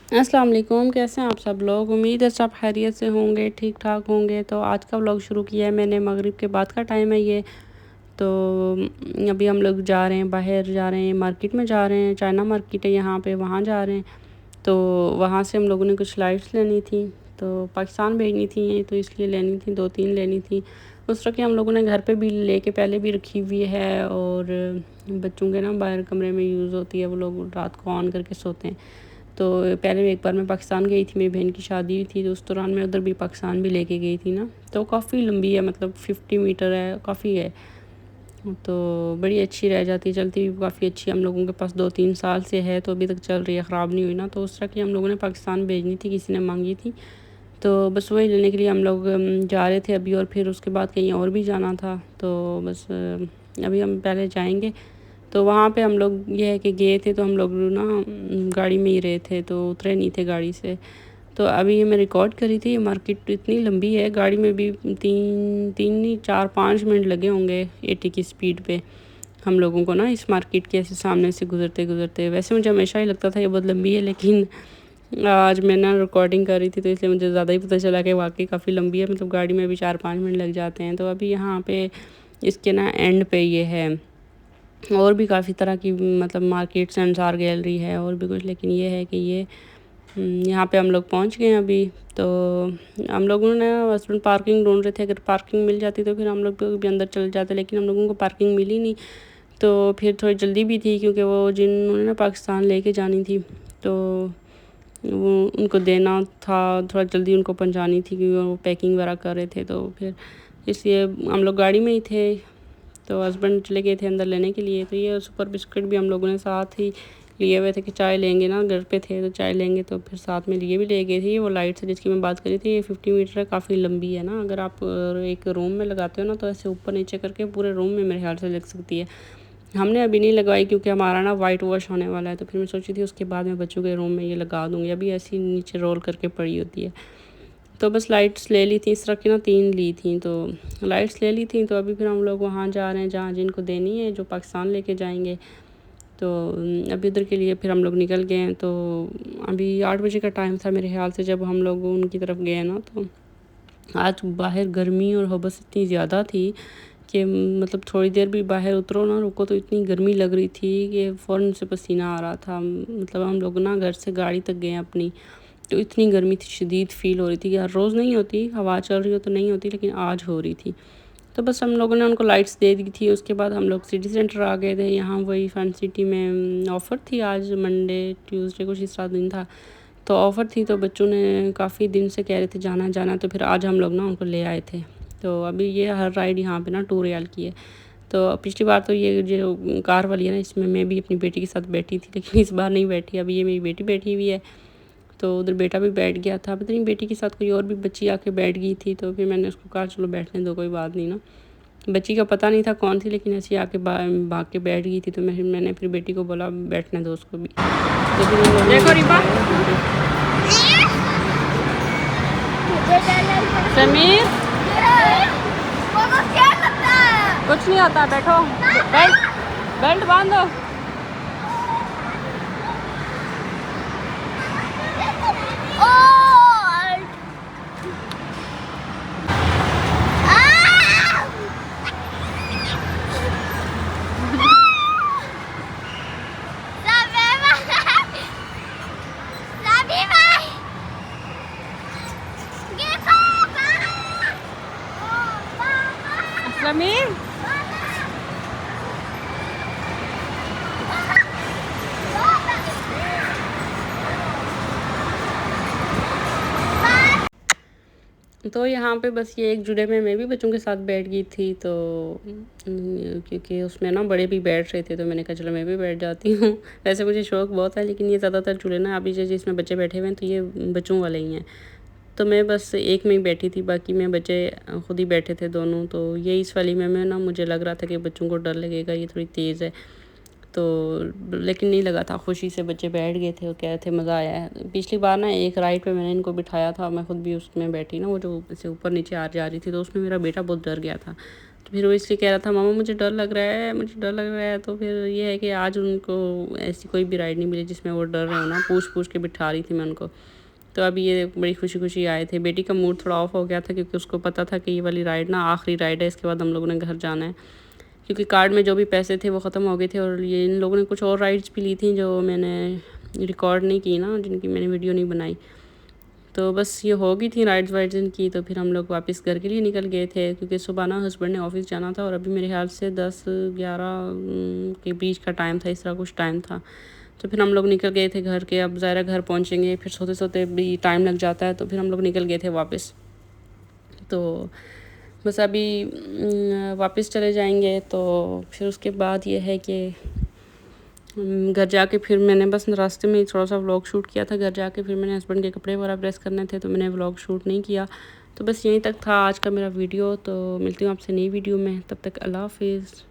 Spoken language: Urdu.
السلام علیکم، کیسے ہیں آپ سب لوگ؟ امید ہے سب خیریت سے ہوں گے، ٹھیک ٹھاک ہوں گے۔ تو آج کا ولاگ شروع کیا ہے میں نے، مغرب کے بعد کا ٹائم ہے یہ۔ تو ابھی ہم لوگ جا رہے ہیں، باہر جا رہے ہیں، مارکیٹ میں جا رہے ہیں، چائنا مارکیٹ ہے یہاں پہ، وہاں جا رہے ہیں۔ تو وہاں سے ہم لوگوں نے کچھ لائٹس لینی تھیں، تو پاکستان بھیجنی تھیں تو اس لیے لینی تھیں، 2-3 لینی تھیں۔ اس طرح کہ ہم لوگوں نے گھر پہ بھی لے کے پہلے بھی رکھی ہوئی ہے، اور بچوں کے نا باہر کمرے میں یوز ہوتی ہے، وہ لوگ رات کو آن کر کے سوتے ہیں۔ تو پہلے ایک بار میں پاکستان گئی تھی، میری بہن کی شادی تھی، تو اس دوران میں ادھر بھی پاکستان بھی لے کے گئی تھی نا۔ تو کافی لمبی ہے، مطلب 50 میٹر ہے، کافی ہے، تو بڑی اچھی رہ جاتی ہے، چلتی بھی کافی اچھی، ہم لوگوں کے پاس 2-3 سال سے ہے، تو ابھی تک چل رہی ہے، خراب نہیں ہوئی نا۔ تو اس طرح کی ہم لوگوں نے پاکستان بھیجنی تھی، کسی نے مانگی تھی، تو بس وہی لینے کے لیے ہم لوگ جا رہے تھے ابھی، اور پھر اس کے بعد کہیں اور بھی جانا تھا، تو بس ابھی ہم پہلے جائیں گے۔ تو وہاں پہ ہم لوگ یہ ہے کہ گئے تھے، تو ہم لوگ نا گاڑی میں ہی رہے تھے، تو اترے نہیں تھے گاڑی سے۔ تو ابھی یہ میں ریکارڈ کری تھی، یہ مارکیٹ اتنی لمبی ہے، گاڑی میں بھی 4-5 منٹ لگے ہوں گے 80 کی سپیڈ پہ ہم لوگوں کو نا، اس مارکیٹ کے ایسے سامنے سے گزرتے۔ ویسے مجھے ہمیشہ ہی لگتا تھا یہ بہت لمبی ہے، لیکن آج میں نا ریکارڈنگ کر رہی تھی، تو اس لیے مجھے زیادہ ہی پتہ چلا کہ واقعی کافی لمبی ہے، مطلب گاڑی میں بھی 4-5 منٹ لگ جاتے ہیں۔ تو ابھی یہاں پہ اس کے نا اینڈ پہ یہ ہے، اور بھی کافی طرح کی مطلب مارکیٹس، انصار گیلری ہے اور بھی کچھ، لیکن یہ ہے کہ یہ یہاں پہ ہم لوگ پہنچ گئے ہیں ابھی۔ تو ہم لوگوں نے ہسبینڈ پارکنگ ڈھونڈ رہے تھے، اگر پارکنگ مل جاتی تو پھر ہم لوگ بھی اندر چل جاتے، لیکن ہم لوگوں کو پارکنگ ملی نہیں، تو پھر تھوڑی جلدی بھی تھی، کیونکہ وہ جنہوں نے نا پاکستان لے کے جانی تھی، تو وہ ان کو دینا تھا، تھوڑا جلدی ان کو پہنچانی تھی، کیونکہ وہ پیکنگ وغیرہ کر رہے تھے، تو پھر اس لیے ہم لوگ گاڑی میں ہی تھے۔ تو ہسبینڈ چلے گئے تھے اندر لینے کے لیے، تو یہ سپر بسکٹ بھی ہم لوگوں نے ساتھ ہی لیے ہوئے تھے کہ چائے لیں گے نا، گھر پہ تھے تو چائے لیں گے، تو پھر ساتھ میں لیے بھی لے گئے تھے۔ یہ وہ لائٹ ہے جس کی میں بات کری تھی، یہ 50 میٹر ہے، کافی لمبی ہے نا، اگر آپ ایک روم میں لگاتے ہو نا، تو ایسے اوپر نیچے کر کے پورے روم میں میرے خیال سے لگ سکتی ہے۔ ہم نے ابھی نہیں لگوائی کیونکہ ہمارا نا وائٹ واش ہونے والا ہے، تو پھر میں سوچی تھی اس کے بعد میں بچوں کے روم میں یہ لگا دوں گی، ابھی ایسی نیچے رول کر کے پڑی ہوتی ہے۔ تو بس لائٹس لے لی تھیں، اس طرح کی نا 3 لی تھیں، تو لائٹس لے لی تھیں، تو ابھی پھر ہم لوگ وہاں جا رہے ہیں جہاں جن کو دینی ہے، جو پاکستان لے کے جائیں گے۔ تو ابھی ادھر کے لیے پھر ہم لوگ نکل گئے ہیں، تو ابھی 8 بجے کا ٹائم تھا میرے خیال سے جب ہم لوگ ان کی طرف گئے نا۔ تو آج باہر گرمی اور حبس اتنی زیادہ تھی کہ مطلب تھوڑی دیر بھی باہر اترو نہ رکو تو اتنی گرمی لگ رہی تھی کہ فوراً سے پسینہ آ رہا تھا، مطلب ہم لوگ نا گھر سے گاڑی تک گئے اپنی، تو اتنی گرمی تھی، شدید فیل ہو رہی تھی کہ ہر روز نہیں ہوتی، ہوا چل رہی ہو تو نہیں ہوتی، لیکن آج ہو رہی تھی۔ تو بس ہم لوگوں نے ان کو لائٹس دے دی تھی، اس کے بعد ہم لوگ سٹی سینٹر آ گئے تھے، یہاں وہی فن سٹی میں آفر تھی، آج منڈے ٹیوزڈے کچھ اس طرح دن تھا، تو آفر تھی، تو بچوں نے کافی دن سے کہہ رہے تھے جانا، تو پھر آج ہم لوگ نا ان کو لے آئے تھے۔ تو ابھی یہ ہر رائڈ یہاں پہ نا 2 ریال کی ہے، تو پچھلی بار تو یہ جو کار والی ہے نا، اس میں بھی اپنی بیٹی کے ساتھ بیٹھی تھی، لیکن اس بار نہیں بیٹھی، ابھی یہ میری بیٹی بیٹھی ہوئی ہے، تو ادھر بیٹا بھی بیٹھ گیا تھا، پتہ نہیں بیٹی کے ساتھ کوئی اور بھی بچی آ کے بیٹھ گئی تھی، تو پھر میں نے اس کو کہا چلو بیٹھنے دو، کوئی بات نہیں نا۔ بچی کا پتہ نہیں تھا کون تھی، لیکن ایسی آ کے بھاگ کے بیٹھ گئی تھی، تو میں نے پھر بیٹی کو بولا بیٹھنے دو اس کو بھی، تو پھر ان لوگوں نے دیکھو ریبا، سمیر کچھ نہیں ہوتا، بیٹھو، بیلٹ باندھو۔ سمیر تو یہاں پہ بس یہ ایک جڑے میں بھی بچوں کے ساتھ بیٹھ گئی تھی، تو کیونکہ اس میں نا بڑے بھی بیٹھ رہے تھے، تو میں نے کہا چلو میں بھی بیٹھ جاتی ہوں۔ ویسے مجھے شوق بہت ہے، لیکن یہ زیادہ تر جڑے نا ابھی جس میں بچے بیٹھے ہوئے ہیں، تو یہ بچوں والے ہی ہیں، تو میں بس ایک میں ہی بیٹھی تھی، باقی میں بچے خود ہی بیٹھے تھے دونوں۔ تو یہ اس والی میں نا مجھے لگ رہا تھا کہ بچوں کو ڈر لگے گا، یہ تھوڑی تیز ہے، تو لیکن نہیں لگا تھا، خوشی سے بچے بیٹھ گئے تھے، وہ کہہ رہے تھے مزہ آیا ہے۔ پچھلی بار نا ایک رائڈ پہ میں نے ان کو بٹھایا تھا، میں خود بھی اس میں بیٹھی نا، وہ جو اسے اوپر نیچے آ جا رہی تھی، تو اس میں میرا بیٹا بہت ڈر گیا تھا، تو پھر وہ اس لیے کہہ رہا تھا ماما مجھے ڈر لگ رہا ہے، مجھے ڈر لگ رہا ہے. تو پھر یہ ہے کہ آج ان کو ایسی کوئی بھی رائڈ نہیں ملی جس میں وہ ڈر رہے ہو نا. پوچھ کے بٹھا رہی تھی میں ان کو. تو ابھی یہ بڑی خوشی آئے تھے. بیٹی کا موڈ تھوڑا آف ہو گیا تھا کیونکہ اس کو پتہ تھا کہ یہ والی رائڈ نا آخری رائڈ ہے، اس کے بعد ہم لوگوں نے گھر جانا ہے. کیونکہ کارڈ میں جو بھی پیسے تھے وہ ختم ہو گئے تھے، اور یہ ان لوگوں نے کچھ اور رائڈس بھی لی تھیں جو میں نے ریکارڈ نہیں کی نا، جن کی میں نے ویڈیو نہیں بنائی. تو بس یہ ہو گئی تھیں رائڈز ان کی. تو پھر ہم لوگ واپس گھر کے لیے نکل گئے تھے کیونکہ صبح نا ہسبینڈ نے آفس جانا تھا، اور ابھی میرے خیال سے 10-11 کے بیچ کا ٹائم تھا، اس طرح کچھ ٹائم تھا. تو پھر ہم لوگ نکل گئے تھے گھر کے. اب ظاہر گھر پہنچیں گے پھر سوتے بھی ٹائم لگ جاتا ہے، تو پھر ہم لوگ نکل گئے تھے واپس. تو بس ابھی واپس چلے جائیں گے. تو پھر اس کے بعد یہ ہے کہ گھر جا کے پھر میں نے بس راستے میں تھوڑا سا ولاگ شوٹ کیا تھا. گھر جا کے پھر میں نے ہسبینڈ کے کپڑے وغیرہ پریس کرنے تھے، تو میں نے ولاگ شوٹ نہیں کیا. تو بس یہیں تک تھا آج کا میرا ویڈیو. تو ملتی ہوں آپ سے نئی ویڈیو میں، تب تک اللہ حافظ.